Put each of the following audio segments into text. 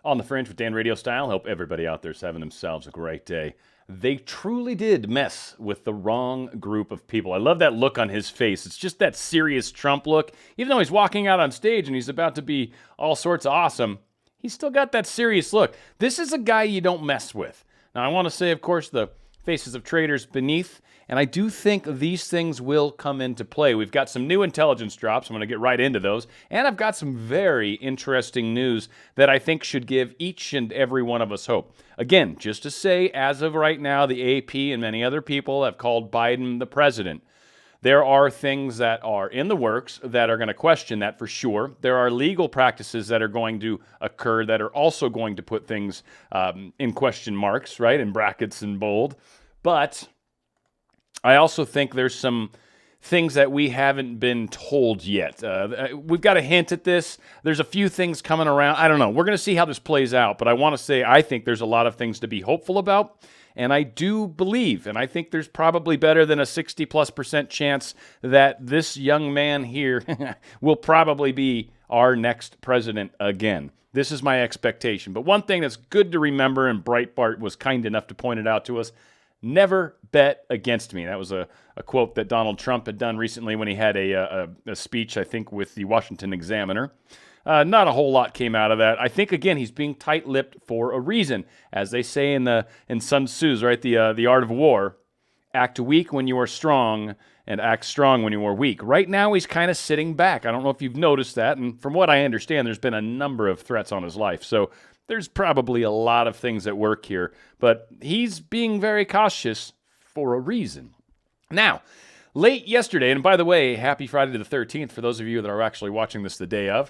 On the Fringe with Dan RadioStyle. Hope everybody out there's having themselves a great day. They truly did mess with the wrong group of people. I love that look on his face. It's just that serious Trump look. Even though he's walking out on stage and he's about to be all sorts of awesome, he's still got that serious look. This is a guy you don't mess with. Now, I want to say, of course, the faces of traitors beneath, and I do think these things will come into play. We've got some new intelligence drops. I'm going to get right into those. And I've got some very interesting news that I think should give each and every one of us hope. Again, just to say, as of right now, the AP and many other people have called Biden the president. There are things that are in the works that are going to question that for sure. There are legal practices that are going to occur that are also going to put things in question marks, right, in brackets and bold. But I also think there's some things that we haven't been told yet. We've got a hint at this. There's a few things coming around. I don't know. We're going to see how this plays out. But I want to say I think there's a lot of things to be hopeful about. And I do believe, and I think there's probably better than a 60+% chance that this young man here will probably be our next president again. This is my expectation. But one thing that's good to remember, and Breitbart was kind enough to point it out to us, never bet against me. That was a quote that Donald Trump had done recently when he had a speech, I think, with the Washington Examiner. Not a whole lot came out of that. I think, again, he's being tight-lipped for a reason. As they say in Sun Tzu's, right, the Art of War, act weak when you are strong and act strong when you are weak. Right now, he's kind of sitting back. I don't know if you've noticed that, and from what I understand, there's been a number of threats on his life. So there's probably a lot of things at work here, but he's being very cautious for a reason. Now, late yesterday, and by the way, happy Friday the 13th for those of you that are actually watching this the day of.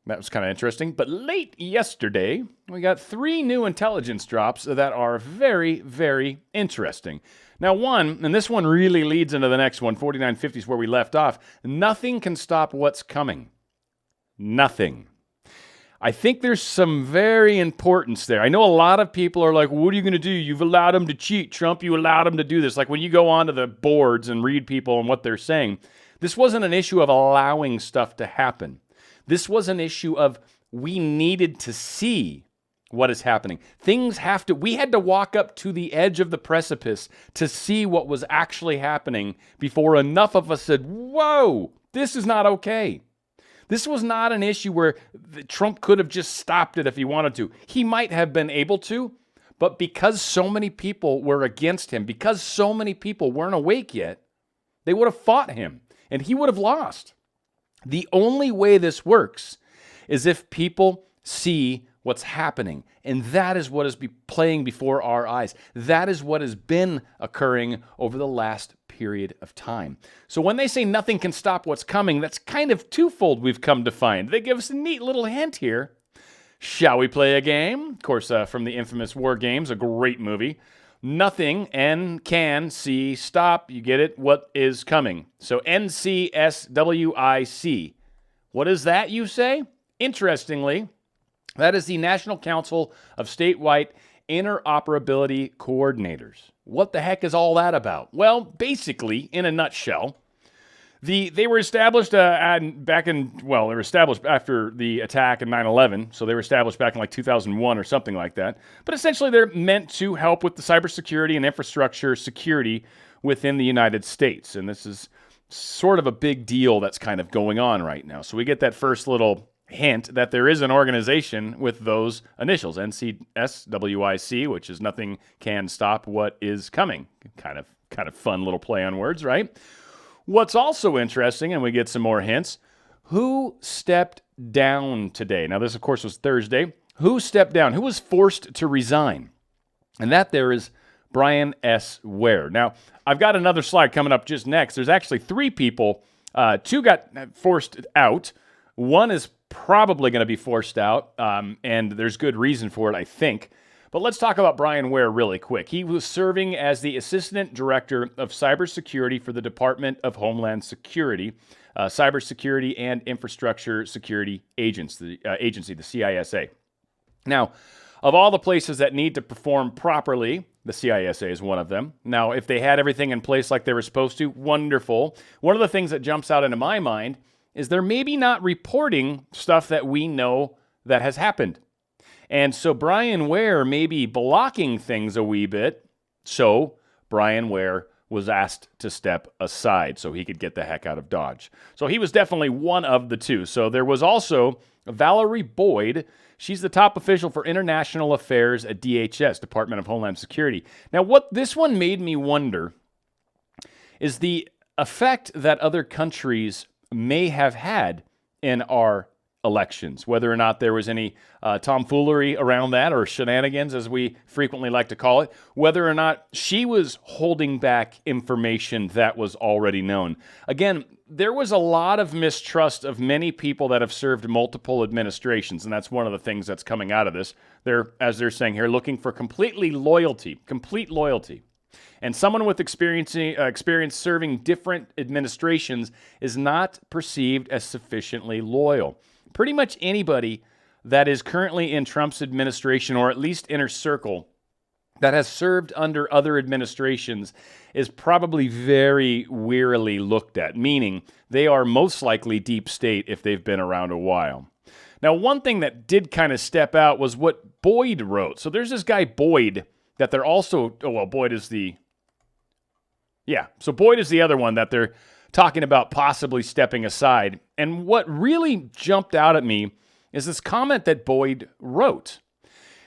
That was kind of interesting. But late yesterday, we got 3 new intelligence drops that are very, very interesting. Now, one, and this one really leads into the next one, 4950 is where we left off. Nothing can stop what's coming. Nothing. I think there's some very importance there. I know a lot of people are like, what are you going to do? You've allowed them to cheat, Trump. You allowed them to do this. Like when you go onto the boards and read people and what they're saying, this wasn't an issue of allowing stuff to happen. This was an issue of we needed to see what is happening. We had to walk up to the edge of the precipice to see what was actually happening before enough of us said, whoa, this is not okay. This was not an issue where Trump could have just stopped it if he wanted to. He might have been able to, but because so many people were against him, because so many people weren't awake yet, they would have fought him, and he would have lost. The only way this works is if people see what's happening, and that is what is playing before our eyes. That is what has been occurring over the last period of time. So when they say nothing can stop what's coming, that's kind of twofold we've come to find. They give us a neat little hint here. Shall we play a game? Of course, from the infamous War Games, a great movie. Nothing, N, can, C, stop, you get it, what is coming. So NCSWIC. What is that, you say? Interestingly, that is the National Council of Statewide Interoperability Coordinators. What the heck is all that about? Well, basically, in a nutshell, they were established they were established after the attack in 9/11, so they were established back in like 2001 or something like that. But essentially, they're meant to help with the cybersecurity and infrastructure security within the United States. And this is sort of a big deal that's kind of going on right now. So we get that first little hint that there is an organization with those initials, NCSWIC, which is nothing can stop what is coming. Kind of fun little play on words, right? What's also interesting, and we get some more hints, who stepped down today? Now, this, of course, was Thursday. Who stepped down? Who was forced to resign? And that there is Brian S. Ware. Now, I've got another slide coming up just next. There's actually 3 people. 2 got forced out. 1 is probably going to be forced out, and there's good reason for it, I think. But let's talk about Brian Ware really quick. He was serving as the Assistant Director of Cybersecurity for the Department of Homeland Security, Cybersecurity and Infrastructure Security Agency, the CISA. Now, of all the places that need to perform properly, the CISA is one of them. Now, if they had everything in place like they were supposed to, wonderful. One of the things that jumps out into my mind is they're maybe not reporting stuff that we know that has happened. And so Brian Ware may be blocking things a wee bit. So Brian Ware was asked to step aside so he could get the heck out of Dodge. So he was definitely one of the two. So there was also Valerie Boyd. She's the top official for international affairs at DHS, Department of Homeland Security. Now, what this one made me wonder is the effect that other countries may have had in our elections, whether or not there was any tomfoolery around that, or shenanigans, as we frequently like to call it, whether or not she was holding back information that was already known. Again, there was a lot of mistrust of many people that have served multiple administrations, and that's one of the things that's coming out of this. They're, as they're saying here, looking for complete loyalty. And someone with experience serving different administrations is not perceived as sufficiently loyal. Pretty much anybody that is currently in Trump's administration, or at least inner circle, that has served under other administrations is probably very wearily looked at, meaning they are most likely deep state if they've been around a while. Now, one thing that did kind of step out was what Boyd wrote. So there's this guy Boyd that they're also, Boyd is the other one that they're talking about possibly stepping aside. And what really jumped out at me is this comment that Boyd wrote.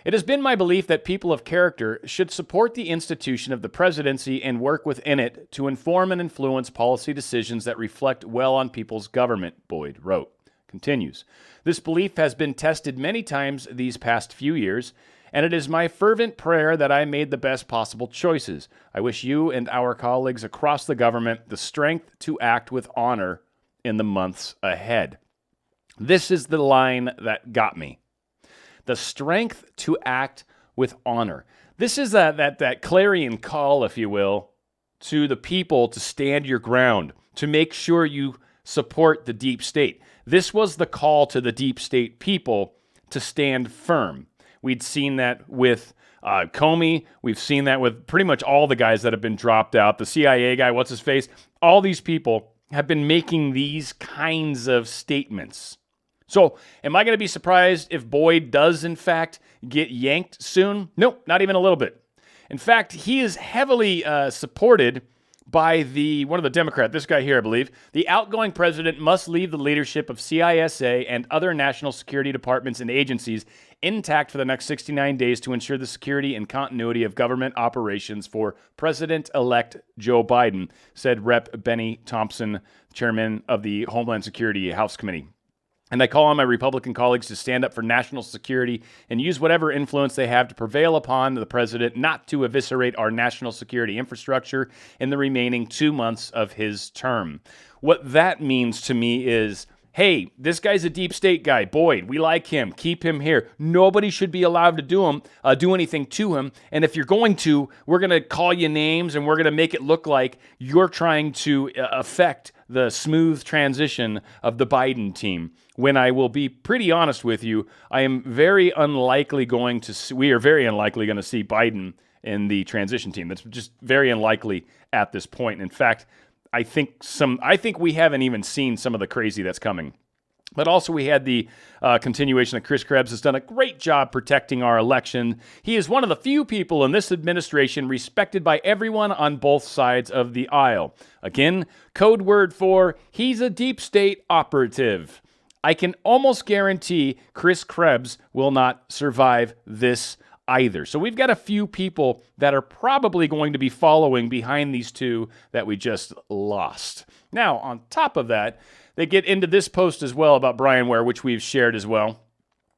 It has been my belief that people of character should support the institution of the presidency and work within it to inform and influence policy decisions that reflect well on people's government, Boyd wrote. Continues. This belief has been tested many times these past few years, and it is my fervent prayer that I made the best possible choices. I wish you and our colleagues across the government the strength to act with honor in the months ahead. This is the line that got me. The strength to act with honor. This is that clarion call, if you will, to the people to stand your ground, to make sure you support the deep state. This was the call to the deep state people to stand firm. We'd seen that with Comey. We've seen that with pretty much all the guys that have been dropped out. The CIA guy, what's his face? All these people have been making these kinds of statements. So, am I going to be surprised if Boyd does, in fact, get yanked soon? Nope, not even a little bit. In fact, he is heavily supported by one of the Democrats, this guy here, I believe. The outgoing president must leave the leadership of CISA and other national security departments and agencies intact for the next 69 days to ensure the security and continuity of government operations for President-elect Joe Biden, said Rep. Benny Thompson, chairman of the Homeland Security House Committee. And I call on my Republican colleagues to stand up for national security and use whatever influence they have to prevail upon the president not to eviscerate our national security infrastructure in the remaining 2 months of his term. What that means to me is, hey, this guy's a deep state guy, Boyd. We like him. Keep him here. Nobody should be allowed to do anything to him. And if you're going to, we're going to call you names and we're going to make it look like you're trying to affect the smooth transition of the Biden team. When I will be pretty honest with you, we are very unlikely going to see Biden in the transition team. That's just very unlikely at this point. In fact, I think we haven't even seen some of the crazy that's coming. But also we had the continuation that Chris Krebs has done a great job protecting our election. He is one of the few people in this administration respected by everyone on both sides of the aisle. Again, code word for he's a deep state operative. I can almost guarantee Chris Krebs will not survive this either. So we've got a few people that are probably going to be following behind these two that we just lost. Now, on top of that, they get into this post as well about Brian Ware, which we've shared as well.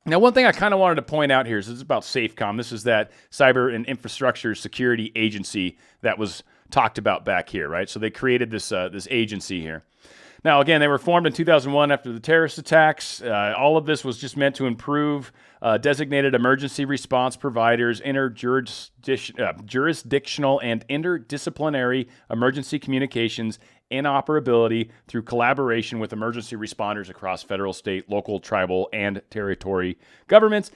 Now, one thing I kind of wanted to point out here is it's about SAFECOM. This is that Cyber and Infrastructure Security Agency that was talked about back here, right? So they created this agency here. Now, again, they were formed in 2001 after the terrorist attacks. All of this was just meant to improve designated emergency response providers, jurisdictional and interdisciplinary emergency communications interoperability through collaboration with emergency responders across federal, state, local, tribal, and territory governments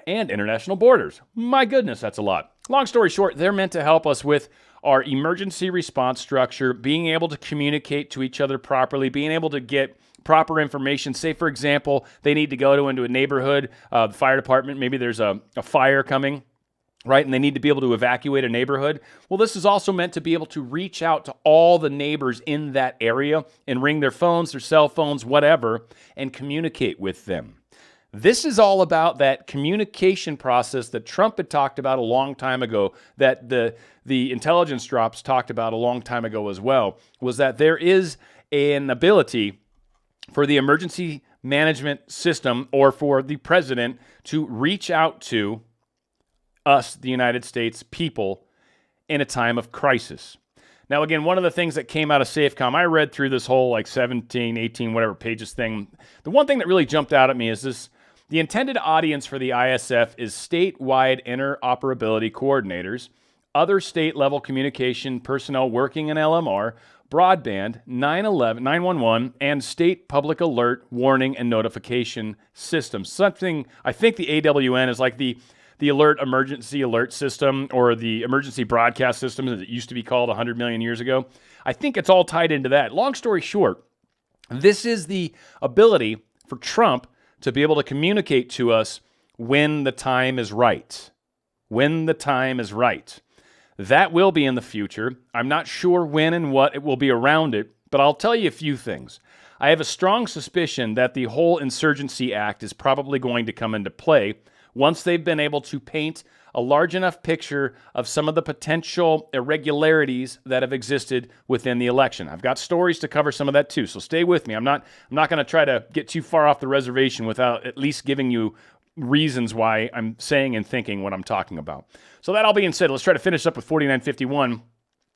and international borders. My goodness, that's a lot. Long story short, they're meant to help us with our emergency response structure, being able to communicate to each other properly, being able to get proper information. Say, for example, they need to go into a neighborhood, the fire department, maybe there's a fire coming, right? And they need to be able to evacuate a neighborhood. Well, this is also meant to be able to reach out to all the neighbors in that area and ring their phones, their cell phones, whatever, and communicate with them. This is all about that communication process that Trump had talked about a long time ago, that the intelligence drops talked about a long time ago as well, was that there is an ability for the emergency management system or for the president to reach out to us, the United States people, in a time of crisis. Now, again, one of the things that came out of SAFECOM, I read through this whole like 17, 18, whatever pages thing. The one thing that really jumped out at me is this: the intended audience for the ISF is statewide interoperability coordinators, other state-level communication personnel working in LMR, broadband, 911, and state public alert, warning, and notification systems. Something, I think the AWN is like the emergency alert system, or the emergency broadcast system, as it used to be called 100 million years ago. I think it's all tied into that. Long story short, this is the ability for Trump to be able to communicate to us when the time is right. When the time is right. That will be in the future. I'm not sure when and what it will be around it, but I'll tell you a few things. I have a strong suspicion that the whole Insurgency Act is probably going to come into play once they've been able to paint a large enough picture of some of the potential irregularities that have existed within the election. I've got stories to cover some of that too, so stay with me. I'm not going to try to get too far off the reservation without at least giving you reasons why I'm saying and thinking what I'm talking about. So that all being said, let's try to finish up with 4951.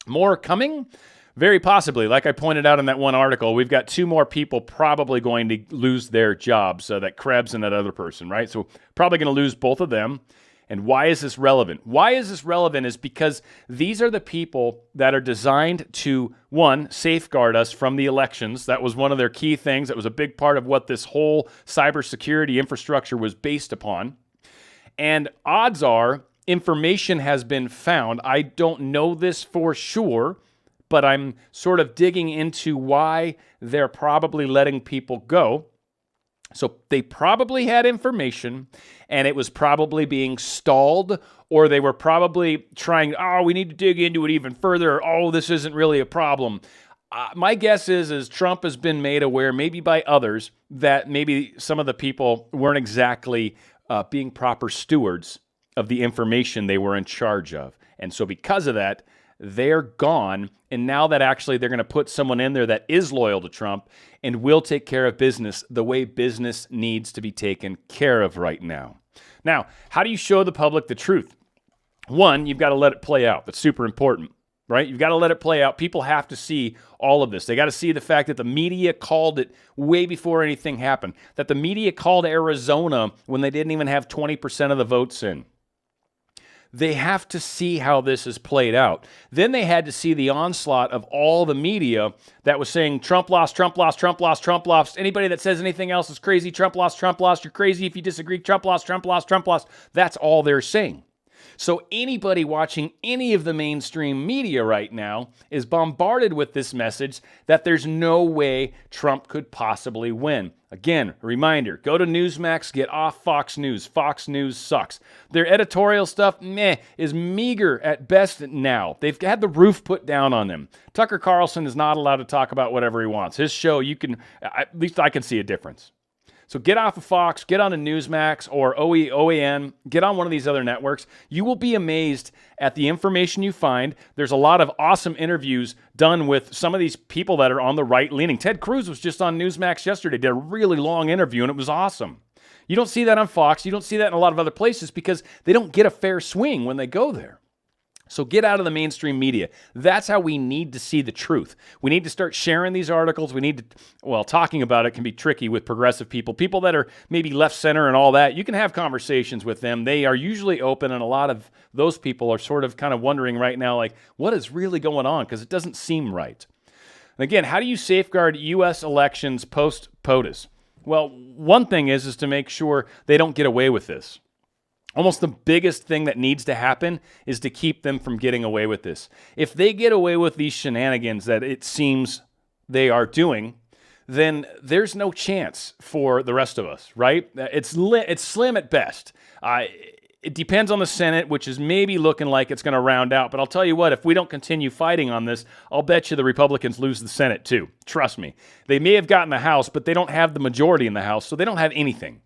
More coming? Very possibly. Like I pointed out in that one article, we've got 2 more people probably going to lose their jobs, that Krebs and that other person, right? So probably going to lose both of them. And why is this relevant? Why is this relevant is because these are the people that are designed to, one, safeguard us from the elections. That was one of their key things. That was a big part of what this whole cybersecurity infrastructure was based upon. And odds are information has been found. I don't know this for sure, but I'm sort of digging into why they're probably letting people go. So they probably had information, and it was probably being stalled, or they were probably trying, we need to dig into it even further. This isn't really a problem. My guess is Trump has been made aware, maybe by others, that maybe some of the people weren't exactly being proper stewards of the information they were in charge of. And so because of that, they're gone. And now that actually they're going to put someone in there that is loyal to Trump and will take care of business the way business needs to be taken care of right now. Now, how do you show the public the truth? One, you've got to let it play out. That's super important, right? You've got to let it play out. People have to see all of this. They got to see the fact that the media called it way before anything happened, that the media called Arizona when they didn't even have 20% of the votes in. They have to see how this is played out. Then they had to see the onslaught of all the media that was saying Trump lost, Trump lost, Trump lost, Trump lost. Anybody that says anything else is crazy. Trump lost, Trump lost. You're crazy if you disagree. Trump lost, Trump lost, Trump lost. That's all they're saying. So anybody watching any of the mainstream media right now is bombarded with this message that there's no way Trump could possibly win. Again, a reminder, go to Newsmax, get off Fox News. Fox News sucks. Their editorial stuff, is meager at best now. They've had the roof put down on them. Tucker Carlson is not allowed to talk about whatever he wants. His show, at least I can see a difference. So get off of Fox, get on to Newsmax or OAN, get on one of these other networks. You will be amazed at the information you find. There's a lot of awesome interviews done with some of these people that are on the right leaning. Ted Cruz was just on Newsmax yesterday, did a really long interview, and it was awesome. You don't see that on Fox. You don't see that in a lot of other places because they don't get a fair swing when they go there. So get out of the mainstream media. That's how we need to see the truth. We need to start sharing these articles. We need to, talking about it can be tricky with progressive people that are maybe left center and all that. You can have conversations with them. They are usually open, and a lot of those people are sort of kind of wondering right now, like, what is really going on? Because it doesn't seem right. And again, how do you safeguard U.S. elections post-POTUS? Well, one thing is to make sure they don't get away with this. Almost the biggest thing that needs to happen is to keep them from getting away with this. If they get away with these shenanigans that it seems they are doing, then there's no chance for the rest of us, right? It's slim at best. It depends on the Senate, which is maybe looking like it's going to round out. But I'll tell you what, if we don't continue fighting on this, I'll bet you the Republicans lose the Senate too. Trust me. They may have gotten the House, but they don't have the majority in the House, so they don't have anything.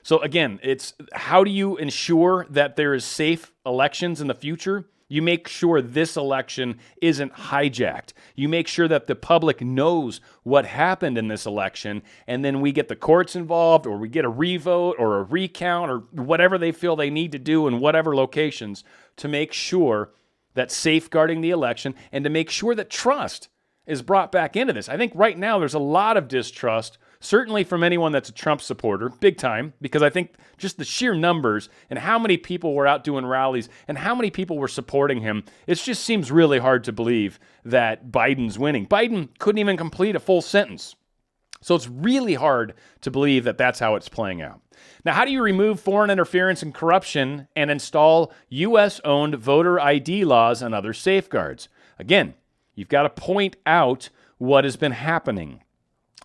So again, it's how do you ensure that there is safe elections in the future? You make sure this election isn't hijacked. You make sure that the public knows what happened in this election, and then we get the courts involved, or we get a revote or a recount or whatever they feel they need to do in whatever locations to make sure that safeguarding the election and to make sure that trust is brought back into this. I think right now there's a lot of distrust, certainly from anyone that's a Trump supporter, big time, because I think just the sheer numbers and how many people were out doing rallies and how many people were supporting him, it just seems really hard to believe that Biden's winning. Biden couldn't even complete a full sentence. So it's really hard to believe that that's how it's playing out. Now, how do you remove foreign interference and corruption and install U.S.-owned voter ID laws and other safeguards? Again, you've got to point out what has been happening.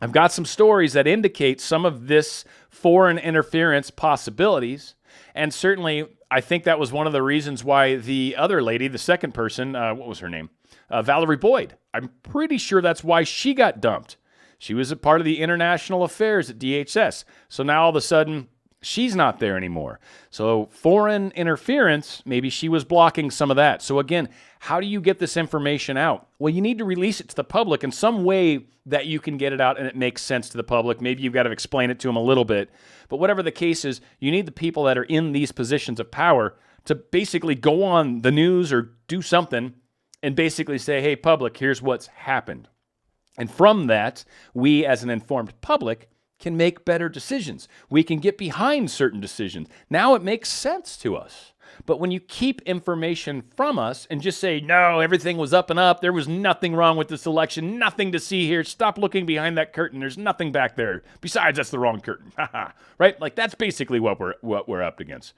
I've got some stories that indicate some of this foreign interference possibilities, and certainly I think that was one of the reasons why the other lady, the second person, what was her name? Valerie Boyd. I'm pretty sure that's why she got dumped. She was a part of the international affairs at DHS, so now all of a sudden she's not there anymore. So foreign interference, maybe she was blocking some of that. So again, how do you get this information out? Well, you need to release it to the public in some way that you can get it out and it makes sense to the public. Maybe you've got to explain it to them a little bit. But whatever the case is, you need the people that are in these positions of power to basically go on the news or do something and basically say, hey, public, here's what's happened. And from that, we as an informed public can make better decisions. We can get behind certain decisions. Now it makes sense to us. But when you keep information from us and just say, no, everything was up and up, there was nothing wrong with this election, nothing to see here, stop looking behind that curtain, there's nothing back there. Besides, that's the wrong curtain. Right? Like that's basically what we're up against.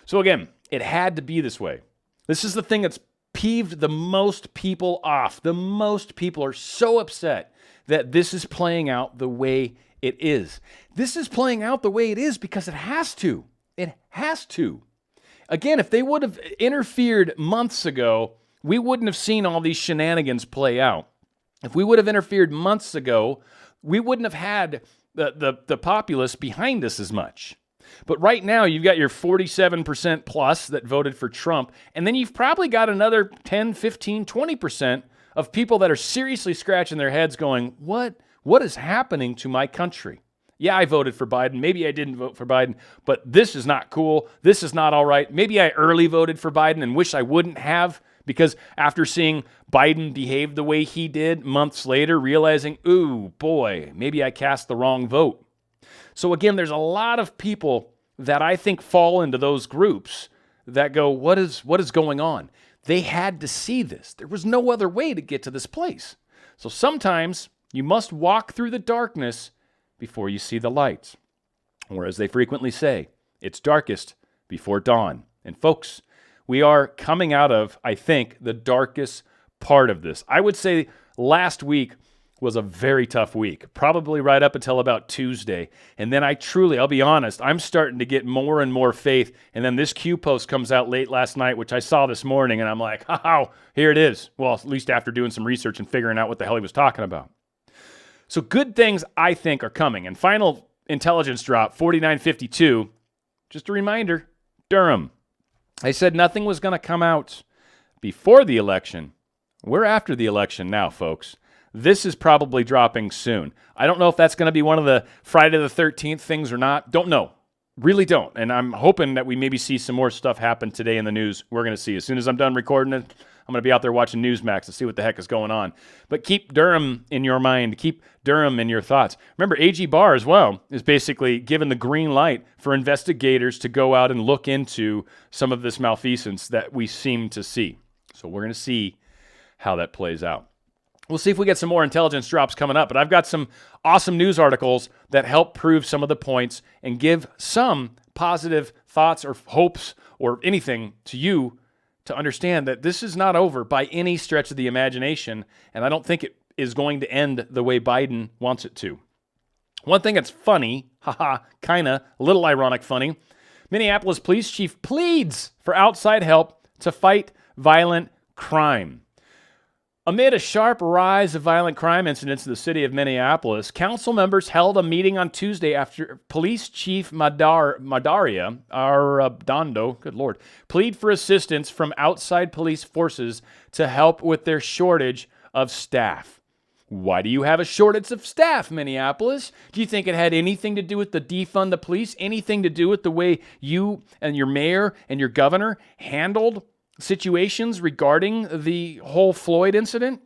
So again, it had to be this way. This is the thing that's peeved the most people off. The most people are so upset that this is playing out the way it is. This is playing out the way it is because it has to. It has to. Again, if they would have interfered months ago, we wouldn't have seen all these shenanigans play out. If we would have interfered months ago, we wouldn't have had the populace behind us as much. But right now, you've got your 47% plus that voted for Trump, and then you've probably got another 10, 15, 20% of people that are seriously scratching their heads going, what is happening to my country? Yeah, I voted for Biden. Maybe I didn't vote for Biden, but this is not cool. This is not all right. Maybe I early voted for Biden and wish I wouldn't have, because after seeing Biden behave the way he did months later, realizing, ooh, boy, maybe I cast the wrong vote. So again, there's a lot of people that I think fall into those groups that go, what is going on? They had to see this. There was no other way to get to this place. So sometimes you must walk through the darkness before you see the light. Or as they frequently say, it's darkest before dawn. And folks, we are coming out of, I think, the darkest part of this. I would say last week was a very tough week, probably right up until about Tuesday. And then I'll be honest, I'm starting to get more and more faith. And then this Q post comes out late last night, which I saw this morning, and I'm like, here it is. Well, at least after doing some research and figuring out what the hell he was talking about. So good things, I think, are coming. And final intelligence drop, 4952, just a reminder, Durham. I said nothing was going to come out before the election. We're after the election now, folks. This is probably dropping soon. I don't know if that's going to be one of the Friday the 13th things or not. Don't know. Really don't. And I'm hoping that we maybe see some more stuff happen today in the news. We're going to see. As soon as I'm done recording it, I'm going to be out there watching Newsmax to see what the heck is going on. But keep Durham in your mind. Keep Durham in your thoughts. Remember, AG Barr as well is basically given the green light for investigators to go out and look into some of this malfeasance that we seem to see. So we're going to see how that plays out. We'll see if we get some more intelligence drops coming up, but I've got some awesome news articles that help prove some of the points and give some positive thoughts or hopes or anything to you to understand that this is not over by any stretch of the imagination, and I don't think is going to end the way Biden wants it to. One thing that's funny, kinda, a little ironic funny, Minneapolis police chief pleads for outside help to fight violent crime. Amid a sharp rise of violent crime incidents in the city of Minneapolis, council members held a meeting on Tuesday after Police Chief Madaria Arradondo, good Lord, plead for assistance from outside police forces to help with their shortage of staff. Why do you have a shortage of staff, Minneapolis? Do you think it had anything to do with the defund the police? Anything to do with the way you and your mayor and your governor handled situations regarding the whole Floyd incident?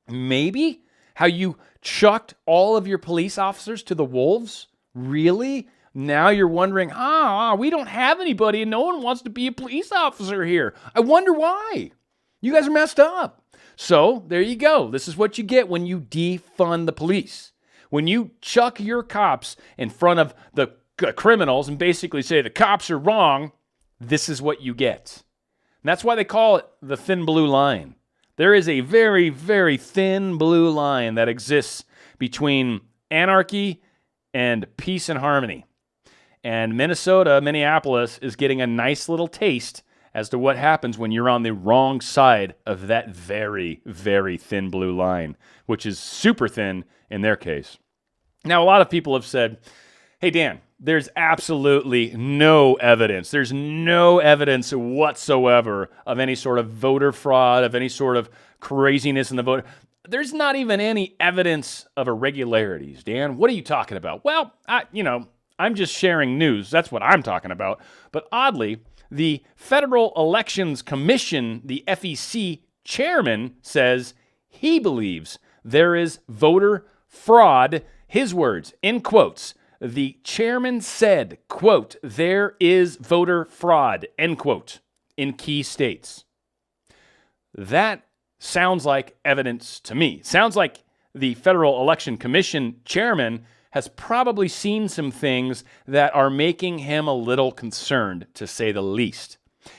Maybe? How you chucked all of your police officers to the wolves? Really? Now you're wondering, we don't have anybody and no one wants to be a police officer here. I wonder why. You guys are messed up. So there you go. This is what you get when you defund the police. When you chuck your cops in front of the criminals and basically say the cops are wrong, this is what you get. And that's why they call it the thin blue line. There is a very, very thin blue line that exists between anarchy and peace and harmony. And Minneapolis is getting a nice little taste as to what happens when you're on the wrong side of that very, very thin blue line, which is super thin in their case. Now, a lot of people have said, hey, Dan, there's absolutely no evidence. There's no evidence whatsoever of any sort of voter fraud, of any sort of craziness in the vote. There's not even any evidence of irregularities, Dan. What are you talking about? Well, I'm just sharing news. That's what I'm talking about. But oddly, the Federal Elections Commission, the FEC chairman, says he believes there is voter fraud. His words, in quotes, the chairman said, quote, there is voter fraud, end quote, in key states. That sounds like evidence to me. Sounds like the Federal Election Commission chairman has probably seen some things that are making him a little concerned, to say the least.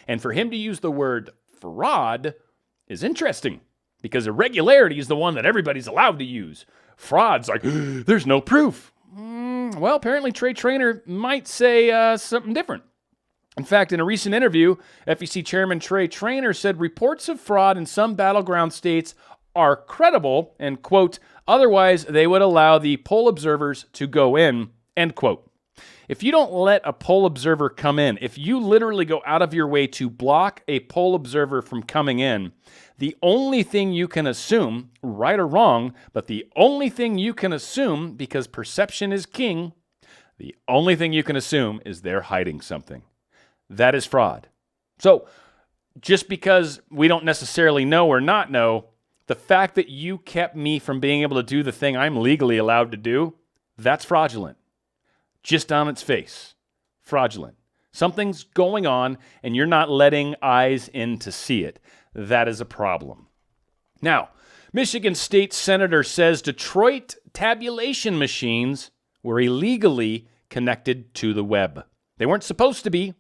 And for him to use the word fraud is interesting, because irregularity is the one that everybody's allowed to use. Fraud's like, there's no proof. Well, apparently Trey Traynor might say something different. In fact, in a recent interview, FEC Chairman Trey Traynor said reports of fraud in some battleground states are credible, and, quote, otherwise they would allow the poll observers to go in, end quote. If you don't let a poll observer come in, if you literally go out of your way to block a poll observer from coming in, the only thing you can assume, right or wrong, but the only thing you can assume, because perception is king, the only thing you can assume is they're hiding something. That is fraud. So just because we don't necessarily know or not know, the fact that you kept me from being able to do the thing I'm legally allowed to do, that's fraudulent. Just on its face. Fraudulent. Something's going on and you're not letting eyes in to see it. That is a problem. Now, Michigan State Senator says Detroit tabulation machines were illegally connected to the web. They weren't supposed to be.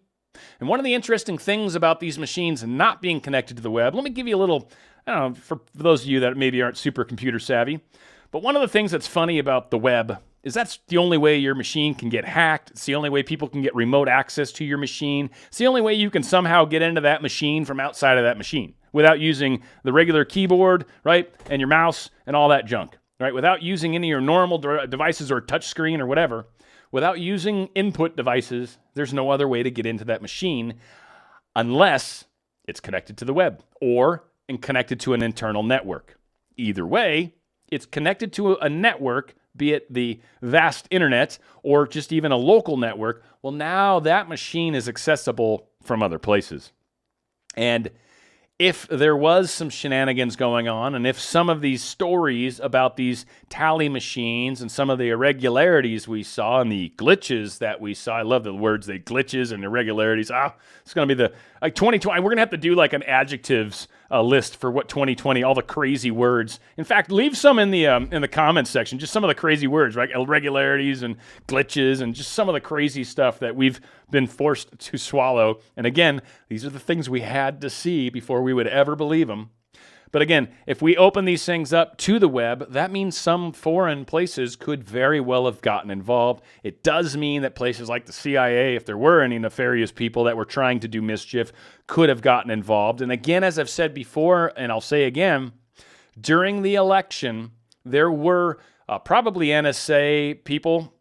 And one of the interesting things about these machines not being connected to the web, let me give you a little, for those of you that maybe aren't super computer savvy, but one of the things that's funny about the web is that's the only way your machine can get hacked. It's the only way people can get remote access to your machine. It's the only way you can somehow get into that machine from outside of that machine without using the regular keyboard, right, and your mouse and all that junk, right, without using any of your normal devices or touch screen or whatever. Without using input devices, there's no other way to get into that machine unless it's connected to the web or connected to an internal network. Either way, it's connected to a network, be it the vast internet or just even a local network. Well, now that machine is accessible from other places. And if there was some shenanigans going on, and if some of these stories about these tally machines and some of the irregularities we saw and the glitches that we saw, I love the words, the glitches and irregularities. It's going to be the 2020. We're going to have to do like an adjectives list for what 2020, all the crazy words. In fact, leave some in the comments section, just some of the crazy words, right? Irregularities and glitches and just some of the crazy stuff that we've been forced to swallow. And again, these are the things we had to see before we would ever believe them. But again, if we open these things up to the web, that means some foreign places could very well have gotten involved. It does mean that places like the CIA, if there were any nefarious people that were trying to do mischief, could have gotten involved. And again, as I've said before, and I'll say again, during the election, there were probably NSA people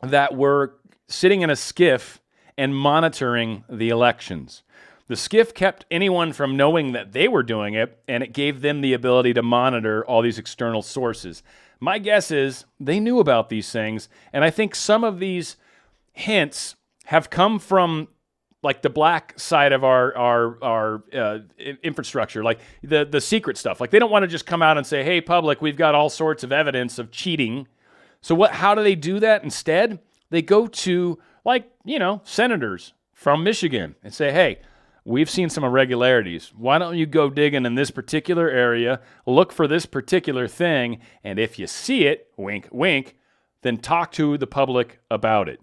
that were sitting in a skiff and monitoring the elections. The skiff kept anyone from knowing that they were doing it, and it gave them the ability to monitor all these external sources. My guess is they knew about these things, and I think some of these hints have come from like the black side of our infrastructure, like the secret stuff. Like they don't want to just come out and say, "Hey, public, we've got all sorts of evidence of cheating." So how do they do that instead? They go to senators from Michigan and say, "Hey, we've seen some irregularities. Why don't you go digging in this particular area, look for this particular thing, and if you see it, wink, wink, then talk to the public about it."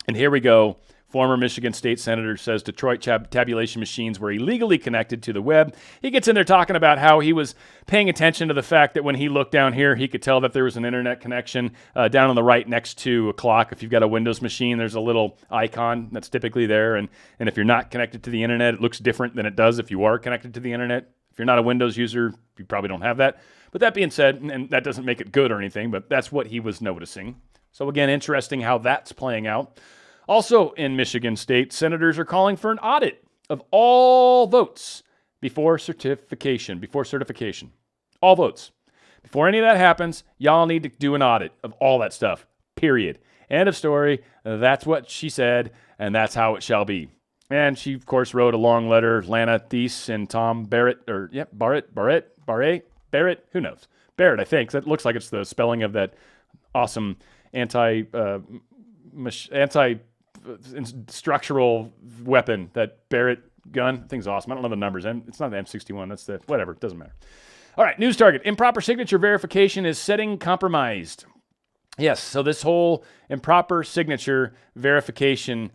And here we go. Former Michigan State Senator says Detroit tabulation machines were illegally connected to the web. He gets in there talking about how he was paying attention to the fact that when he looked down here, he could tell that there was an internet connection down on the right next to a clock. If you've got a Windows machine, there's a little icon that's typically there. And if you're not connected to the internet, it looks different than it does if you are connected to the internet. If you're not a Windows user, you probably don't have that. But that being said, and that doesn't make it good or anything, but that's what he was noticing. So again, interesting how that's playing out. Also in Michigan State, senators are calling for an audit of all votes before certification. All votes. Before any of that happens, y'all need to do an audit of all that stuff, period. End of story. That's what she said, and that's how it shall be. And she, of course, wrote a long letter, Lana Thies and Tom Barrett, Barrett, who knows? Barrett, I think. That looks like it's the spelling of that awesome anti-structural weapon, that Barrett gun. That thing's awesome. I don't know the numbers. It's not the M61. That's the whatever. It doesn't matter. All right, news target. Improper signature verification is setting compromised. Yes, so this whole improper signature verification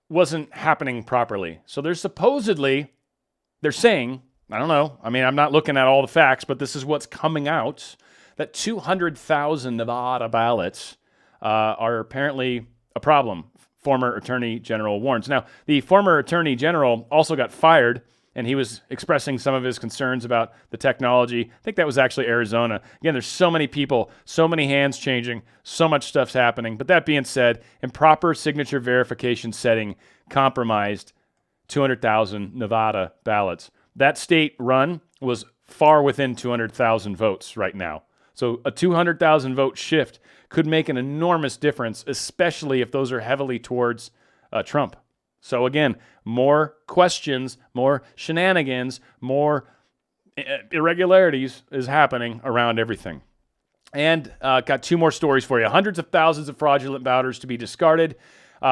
wasn't happening properly. So they're saying, I don't know. I mean, I'm not looking at all the facts, but this is what's coming out, that 200,000 Nevada ballots are apparently a problem. Former Attorney General warns. Now, the former Attorney General also got fired, and he was expressing some of his concerns about the technology. I think that was actually Arizona. Again, there's so many people, so many hands changing, so much stuff's happening. But that being said, improper signature verification setting compromised 200,000 Nevada ballots. That state run was far within 200,000 votes right now. So a 200,000 vote shift could make an enormous difference, especially if those are heavily towards Trump. So again, more questions, more shenanigans, more irregularities is happening around everything. And got two more stories for you. Hundreds of thousands of fraudulent voters to be discarded.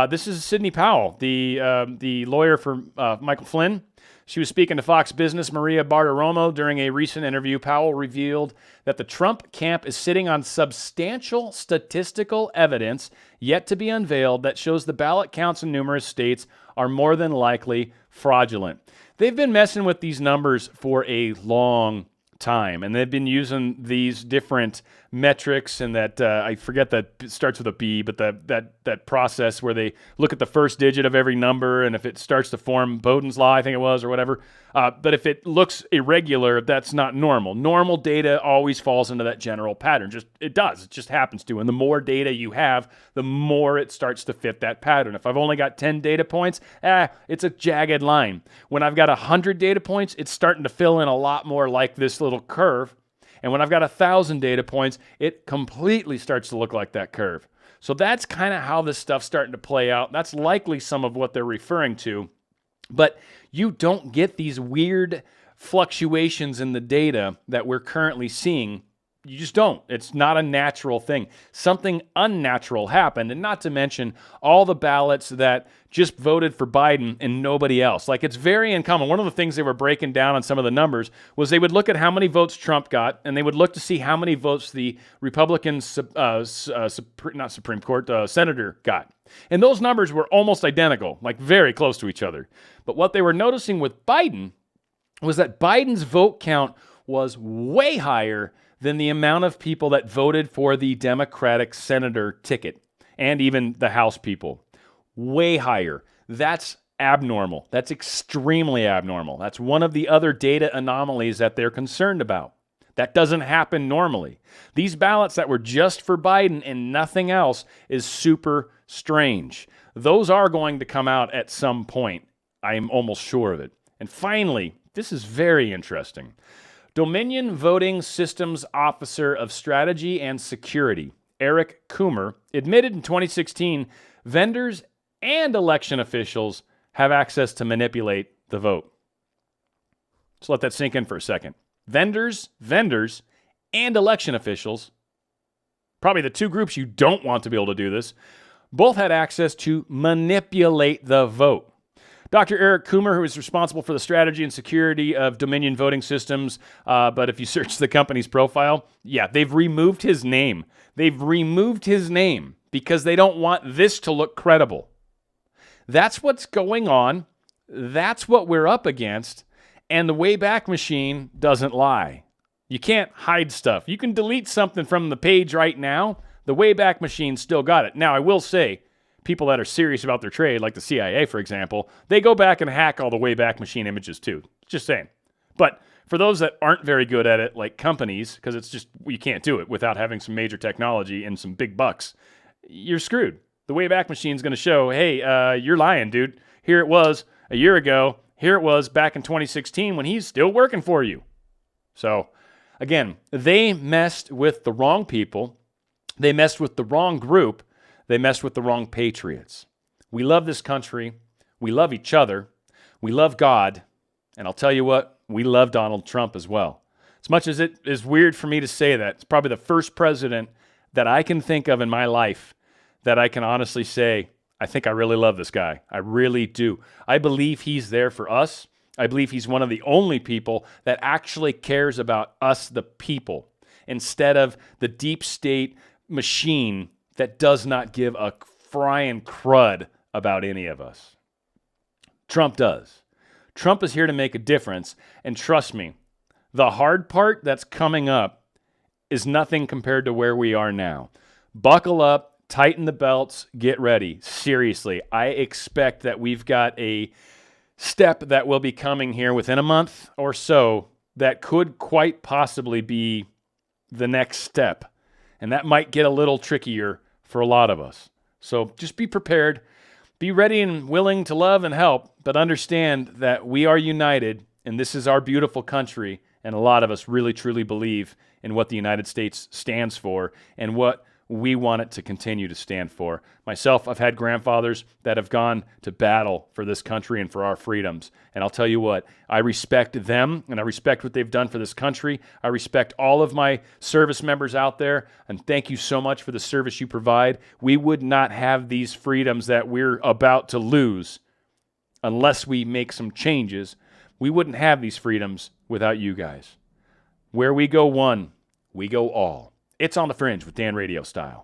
This is Sidney Powell, the lawyer for Michael Flynn. She was speaking to Fox Business' Maria Bartiromo during a recent interview. Powell revealed that the Trump camp is sitting on substantial statistical evidence yet to be unveiled that shows the ballot counts in numerous states are more than likely fraudulent. They've been messing with these numbers for a long time, and they've been using these different metrics and that I forget that it starts with a B, but that process where they look at the first digit of every number, and if it starts to form Bowden's law, I think it was, or whatever. But if it looks irregular, that's not normal. Normal data always falls into that general pattern. It just happens to. And the more data you have, the more it starts to fit that pattern. If I've only got 10 data points, it's a jagged line. When I've got 100 data points, it's starting to fill in a lot more like this little curve. And when I've got 1,000 data points, it completely starts to look like that curve. So that's kind of how this stuff's starting to play out. That's likely some of what they're referring to. But you don't get these weird fluctuations in the data that we're currently seeing. You just don't. It's not a natural thing. Something unnatural happened, and not to mention all the ballots that just voted for Biden and nobody else. Like, it's very uncommon. One of the things they were breaking down on some of the numbers was they would look at how many votes Trump got, and they would look to see how many votes the Republican senator got. And those numbers were almost identical, like very close to each other. But what they were noticing with Biden was that Biden's vote count was way higher than the amount of people that voted for the Democratic senator ticket and even the House people. Way higher. That's abnormal. That's extremely abnormal. That's one of the other data anomalies that they're concerned about. That doesn't happen normally. These ballots that were just for Biden and nothing else is super strange. Those are going to come out at some point. I am almost sure of it. And finally, this is very interesting. Dominion Voting Systems Officer of Strategy and Security, Eric Coomer, admitted in 2016 vendors and election officials have access to manipulate the vote. Let's let that sink in for a second. Vendors, and election officials, probably the two groups you don't want to be able to do this, both had access to manipulate the vote. Dr. Eric Coomer, who is responsible for the strategy and security of Dominion Voting Systems, but if you search the company's profile, they've removed his name. They've removed his name because they don't want this to look credible. That's what's going on. That's what we're up against. And the Wayback Machine doesn't lie. You can't hide stuff. You can delete something from the page right now. The Wayback Machine still got it. Now, I will say, people that are serious about their trade, like the CIA, for example, they go back and hack all the Wayback Machine images too. Just saying. But for those that aren't very good at it, like companies, because it's just, you can't do it without having some major technology and some big bucks, you're screwed. The Wayback Machine's going to show, hey, you're lying, dude. Here it was a year ago. Here it was back in 2016 when he's still working for you. So, again, they messed with the wrong people. They messed with the wrong group. They messed with the wrong patriots. We love this country. We love each other. We love God. And I'll tell you what, we love Donald Trump as well. As much as it is weird for me to say that, it's probably the first president that I can think of in my life that I can honestly say, I think I really love this guy. I really do. I believe he's there for us. I believe he's one of the only people that actually cares about us, the people, instead of the deep state machine that does not give a frying crud about any of us. Trump does. Trump is here to make a difference. And trust me, the hard part that's coming up is nothing compared to where we are now. Buckle up. Tighten the belts, get ready. Seriously, I expect that we've got a step that will be coming here within a month or so that could quite possibly be the next step. And that might get a little trickier for a lot of us. So just be prepared. Be ready and willing to love and help, but understand that we are united and this is our beautiful country. And a lot of us really, truly believe in what the United States stands for and what we want it to continue to stand for. Myself, I've had grandfathers that have gone to battle for this country and for our freedoms. And I'll tell you what, I respect them and I respect what they've done for this country. I respect all of my service members out there. And thank you so much for the service you provide. We would not have these freedoms that we're about to lose unless we make some changes. We wouldn't have these freedoms without you guys. Where we go one, we go all. It's on the Fringe with Dan RadioStyle.